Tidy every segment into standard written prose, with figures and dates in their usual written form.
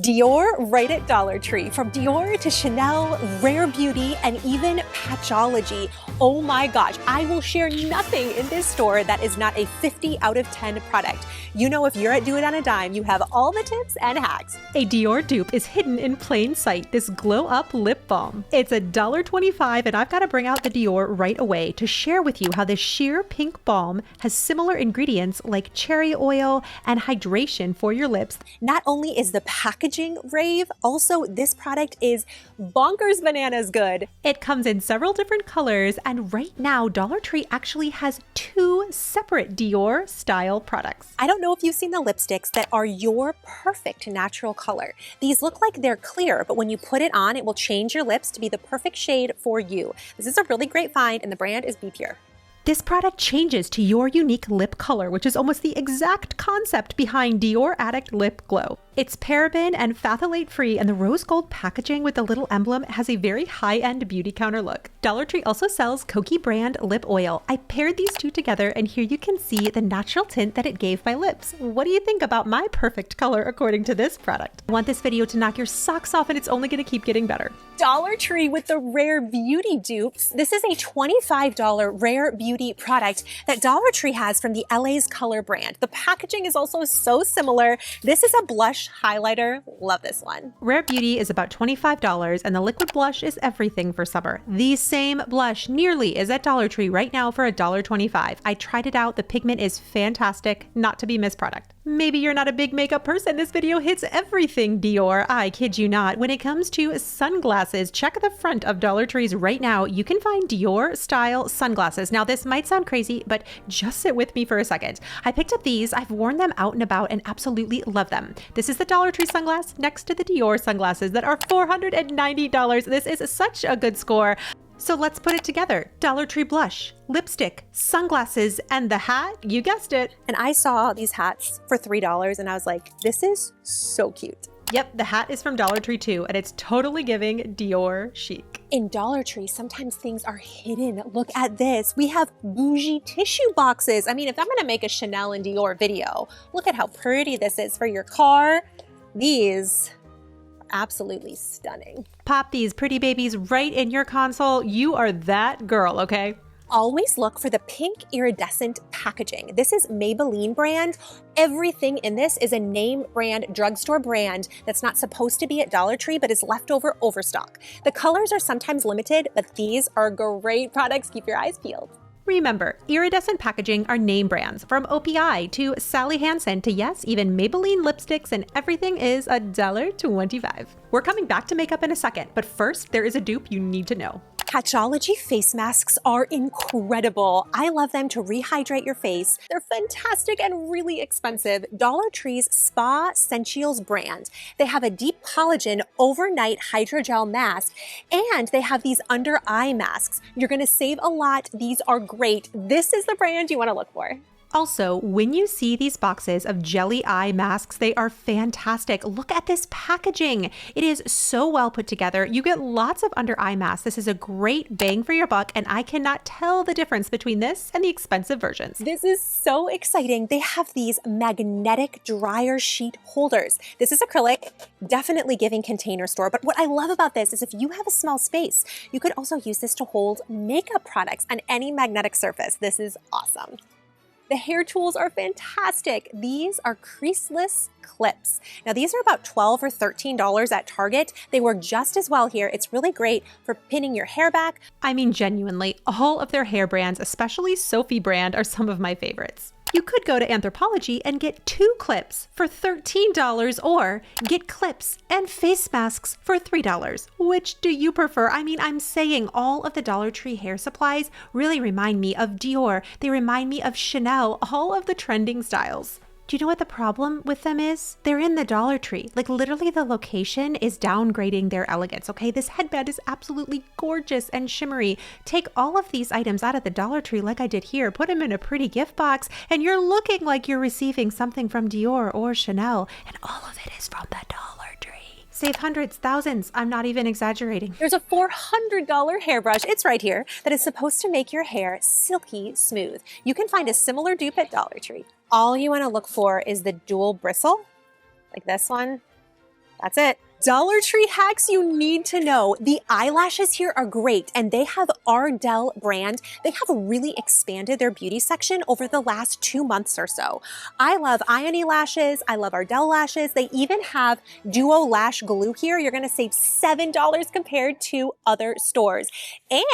Dior right at Dollar Tree. From Dior to Chanel, Rare Beauty, and even Patchology. Oh my gosh, I will share nothing in this store that is not a 50 out of 10 product. You know, if you're at Doitonadime, you have all the tips and hacks. A Dior dupe is hidden in plain sight, this glow up lip balm. It's $1.25 and I've got to bring out the Dior right away to share with you how this sheer pink balm has similar ingredients like cherry oil and hydration for your lips. Not only is the packaging rave, also this product is bonkers bananas good. It comes in several different colors, and right now Dollar Tree actually has 2 separate Dior style products. I don't know if you've seen the lipsticks that are your perfect natural color. These look like they're clear, but when you put it on, it will change your lips to be the perfect shade for you. This is a really great find, and the brand is Be Pure. This product changes to your unique lip color, which is almost the exact concept behind Dior Addict Lip Glow. It's paraben and phthalate free, and the rose gold packaging with the little emblem has a very high-end beauty counter look. Dollar Tree also sells Kokie brand lip oil. I paired these two together, and here you can see the natural tint that it gave my lips. What do you think about my perfect color according to this product? I want this video to knock your socks off, and it's only going to keep getting better. Dollar Tree with the Rare Beauty dupes. This is a $25 Rare Beauty product that Dollar Tree has from the LA's Color brand. The packaging is also so similar. This is a blush highlighter. Love this one. Rare Beauty is about $25, and the liquid blush is everything for summer. The same blush nearly is at Dollar Tree right now for $1.25. I tried it out. The pigment is fantastic, not to be missed product. Maybe you're not a big makeup person. This video hits everything Dior. I kid you not. When it comes to sunglasses, check the front of Dollar Trees right now. You can find Dior style sunglasses. Now this might sound crazy, but just sit with me for a second. I picked up these. I've worn them out and about and absolutely love them. This is the Dollar Tree sunglass next to the Dior sunglasses that are $490. This is such a good score. So let's put it together. Dollar Tree blush, lipstick, sunglasses, and the hat, you guessed it. And I saw these hats for $3 and I was like, this is so cute. Yep, the hat is from Dollar Tree too, and it's totally giving Dior chic. In Dollar Tree, sometimes things are hidden. Look at this. We have Bougie tissue boxes. I mean, if I'm gonna make a Chanel and Dior video, look at how pretty this is for your car. These absolutely stunning. Pop these pretty babies right in your console. You are that girl, okay? Always look for the pink iridescent packaging. This is Maybelline brand. Everything in this is a name brand, drugstore brand that's not supposed to be at Dollar Tree, but is leftover Overstock. The colors are sometimes limited, but these are great products. Keep your eyes peeled. Remember, iridescent packaging are name brands, from OPI to Sally Hansen to, yes, even Maybelline lipsticks, and everything is $1.25. We're coming back to makeup in a second, but first, there is a dupe you need to know. Patchology face masks are incredible. I love them to rehydrate your face. They're fantastic and really expensive. Dollar Tree's Spa Essentials brand. They have a deep collagen overnight hydrogel mask, and they have these under eye masks. You're gonna save a lot. These are great. This is the brand you wanna look for. Also, when you see these boxes of jelly eye masks, they are fantastic. Look at this packaging. It is so well put together. You get lots of under eye masks. This is a great bang for your buck, and I cannot tell the difference between this and the expensive versions. This is so exciting. They have these magnetic dryer sheet holders. This is acrylic, definitely giving container store. But what I love about this is if you have a small space, you could also use this to hold makeup products on any magnetic surface. This is awesome. The hair tools are fantastic. These are creaseless clips. Now these are about $12 or $13 at Target. They work just as well here. It's really great for pinning your hair back. I mean, genuinely, all of their hair brands, especially Sophie brand, are some of my favorites. You could go to Anthropologie and get 2 clips for $13, or get clips and face masks for $3. Which do you prefer? I mean, I'm saying all of the Dollar Tree hair supplies really remind me of Dior. They remind me of Chanel, all of the trending styles. Do you know what the problem with them is? They're in the Dollar Tree. Like literally the location is downgrading their elegance, okay? This headband is absolutely gorgeous and shimmery. Take all of these items out of the Dollar Tree like I did here, put them in a pretty gift box, and you're looking like you're receiving something from Dior or Chanel, and all of it is from the Dollar Tree. Save hundreds, thousands. I'm not even exaggerating. There's a $400 hairbrush, it's right here, that is supposed to make your hair silky smooth. You can find a similar dupe at Dollar Tree. All you want to look for is the dual bristle, like this one. That's it. Dollar Tree hacks you need to know. The eyelashes here are great, and they have Ardell brand. They have really expanded their beauty section over the last 2 months or so. I love Iony lashes. I love Ardell lashes. They even have Duo Lash Glue here. You're gonna save $7 compared to other stores.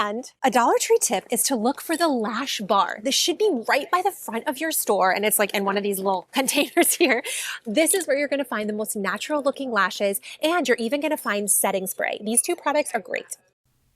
And a Dollar Tree tip is to look for the lash bar. This should be right by the front of your store, and it's like in one of these little containers here. This is where you're gonna find the most natural looking lashes, and you're even gonna find setting spray. These two products are great.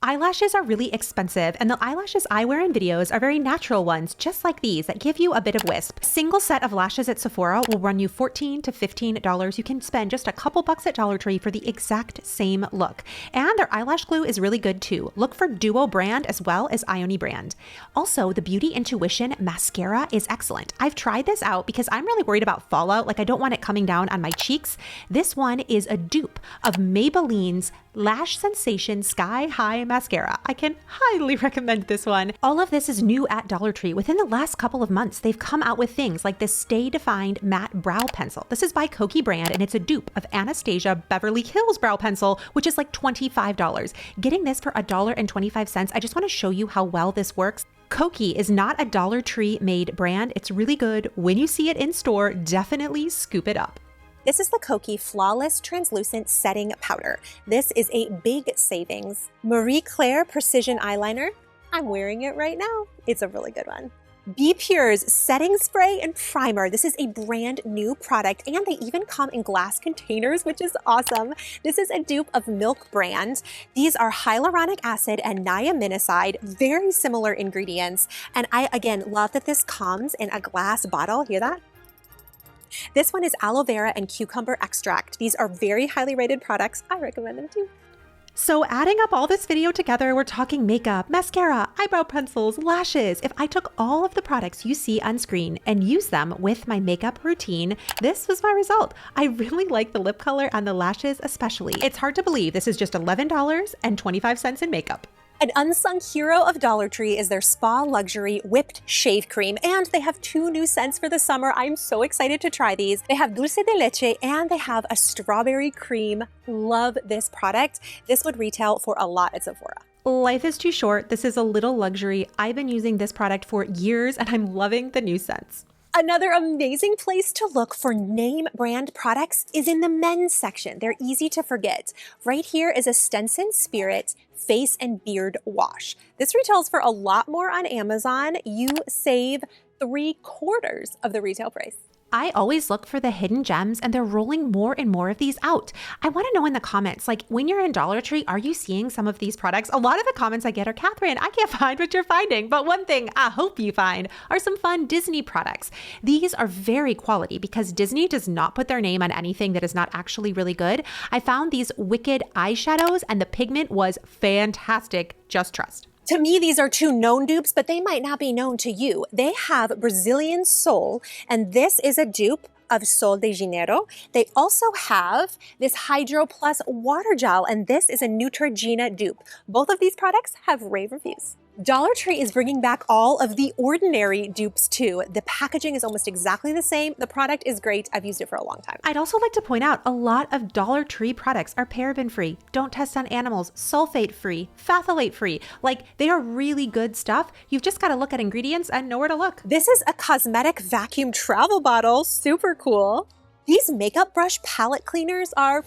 Eyelashes are really expensive, and the eyelashes I wear in videos are very natural ones, just like these, that give you a bit of wisp. A single set of lashes at Sephora will run you $14 to $15. You can spend just a couple bucks at Dollar Tree for the exact same look. And their eyelash glue is really good too. Look for Duo brand as well as Iony brand. Also, the Beauty Intuition mascara is excellent. I've tried this out because I'm really worried about fallout, like I don't want it coming down on my cheeks. This one is a dupe of Maybelline's Lash Sensation Sky High mascara. I can highly recommend this one. All of this is new at Dollar Tree. Within the last couple of months, they've come out with things like this Stay Defined Matte Brow Pencil. This is by Kokie brand, and it's a dupe of Anastasia Beverly Hills Brow Pencil, which is like $25. Getting this for $1.25, I just want to show you how well this works. Kokie is not a Dollar Tree made brand. It's really good. When you see it in store, definitely scoop it up. This is the Kokie Flawless Translucent Setting Powder. This is a big savings. Marie Claire Precision Eyeliner. I'm wearing it right now. It's a really good one. Be Pure's Setting Spray and Primer. This is a brand new product, and they even come in glass containers, which is awesome. This is a dupe of Milk brand. These are hyaluronic acid and niacinamide, very similar ingredients. And I, again, love that this comes in a glass bottle. Hear that? This one is aloe vera and cucumber extract. These are very highly rated products. I recommend them too. So adding up all this video together, we're talking makeup, mascara, eyebrow pencils, lashes. If I took all of the products you see on screen and used them with my makeup routine, this was my result. I really like the lip color on the lashes especially. It's hard to believe this is just $11.25 in makeup. An unsung hero of Dollar Tree is their Spa Luxury Whipped Shave Cream, and they have 2 new scents for the summer. I'm so excited to try these. They have Dulce de Leche and they have a strawberry cream. Love this product. This would retail for a lot at Sephora. Life is too short. This is a little luxury. I've been using this product for years and I'm loving the new scents. Another amazing place to look for name brand products is in the men's section. They're easy to forget. Right here is a Stenson Spirit Face and Beard Wash. This retails for a lot more on Amazon. You save 3/4 of the retail price. I always look for the hidden gems, and they're rolling more and more of these out. I want to know in the comments, like when you're in Dollar Tree, are you seeing some of these products? A lot of the comments I get are, Kathryn, I can't find what you're finding. But one thing I hope you find are some fun Disney products. These are very quality because Disney does not put their name on anything that is not actually really good. I found these Wicked eyeshadows and the pigment was fantastic. Just trust. To me, these are 2 known dupes, but they might not be known to you. They have Brazilian Sol, and this is a dupe of Sol de Janeiro. They also have this Hydro Plus Water Gel, and this is a Neutrogena dupe. Both of these products have rave reviews. Dollar Tree is bringing back all of the ordinary dupes too. The packaging is almost exactly the same. The product is great. I've used it for a long time. I'd also like to point out a lot of Dollar Tree products are paraben-free, don't test on animals, sulfate-free, phthalate-free. Like, they are really good stuff. You've just got to look at ingredients and know where to look. This is a cosmetic vacuum travel bottle. Super cool. These makeup brush palette cleaners are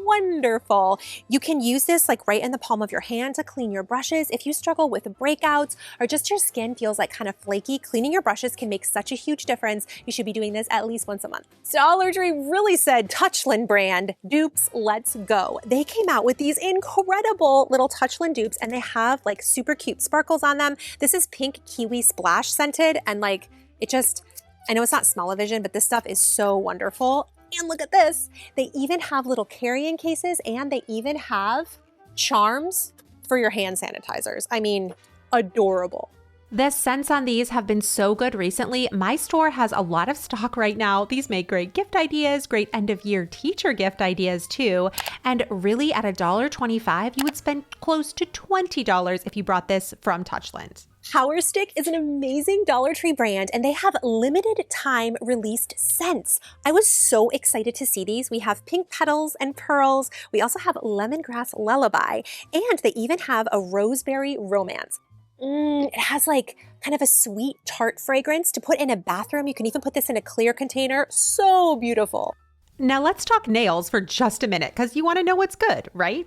wonderful. You can use this like right in the palm of your hand to clean your brushes. If you struggle with breakouts or just your skin feels like kind of flaky, cleaning your brushes can make such a huge difference. You should be doing this at least once a month. Dollar Tree really said Touchland brand dupes, let's go. They came out with these incredible little Touchland dupes and they have like super cute sparkles on them. This is pink kiwi splash scented and like it just, I know it's not smell-o-vision, but this stuff is so wonderful. And look at this. They even have little carrying cases and they even have charms for your hand sanitizers. I mean, adorable. The scents on these have been so good recently. My store has a lot of stock right now. These make great gift ideas, great end of year teacher gift ideas too. And really at $1.25, you would spend close to $20 if you brought this from Touchland. Power Stick is an amazing Dollar Tree brand, and they have limited time released scents. I was so excited to see these. We have Pink Petals and Pearls. We also have Lemongrass Lullaby, and they even have a Roseberry Romance. It has like kind of a sweet tart fragrance to put in a bathroom. You can even put this in a clear container. So beautiful. Now let's talk nails for just a minute, because you want to know what's good, right?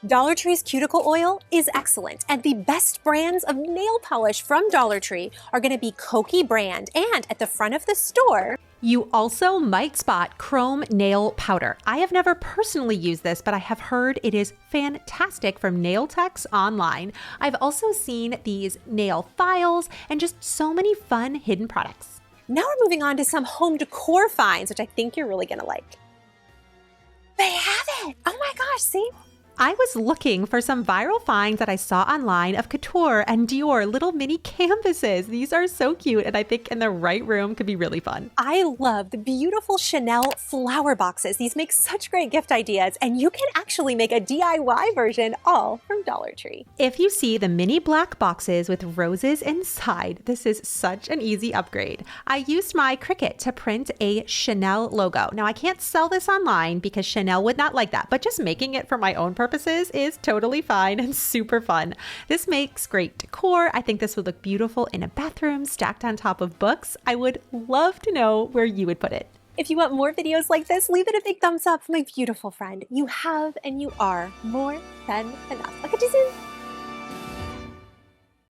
Dollar Tree's cuticle oil is excellent, and the best brands of nail polish from Dollar Tree are going to be Koki brand, and at the front of the store, you also might spot Chrome Nail Powder. I have never personally used this, but I have heard it is fantastic from nail techs online. I've also seen these nail files and just so many fun hidden products. Now we're moving on to some home decor finds, which I think you're really going to like. They have it! Oh my gosh, see? I was looking for some viral finds that I saw online of Couture and Dior little mini canvases. These are so cute, and I think in the right room could be really fun. I love the beautiful Chanel flower boxes. These make such great gift ideas, and you can actually make a DIY version all from Dollar Tree. If you see the mini black boxes with roses inside, this is such an easy upgrade. I used my Cricut to print a Chanel logo. Now, I can't sell this online because Chanel would not like that, but just making it for my own purposes is totally fine and super fun. This makes great decor. I think this would look beautiful in a bathroom stacked on top of books. I would love to know where you would put it. If you want more videos like this, leave it a big thumbs up, my beautiful friend. You have and you are more than enough. I'll catch you soon.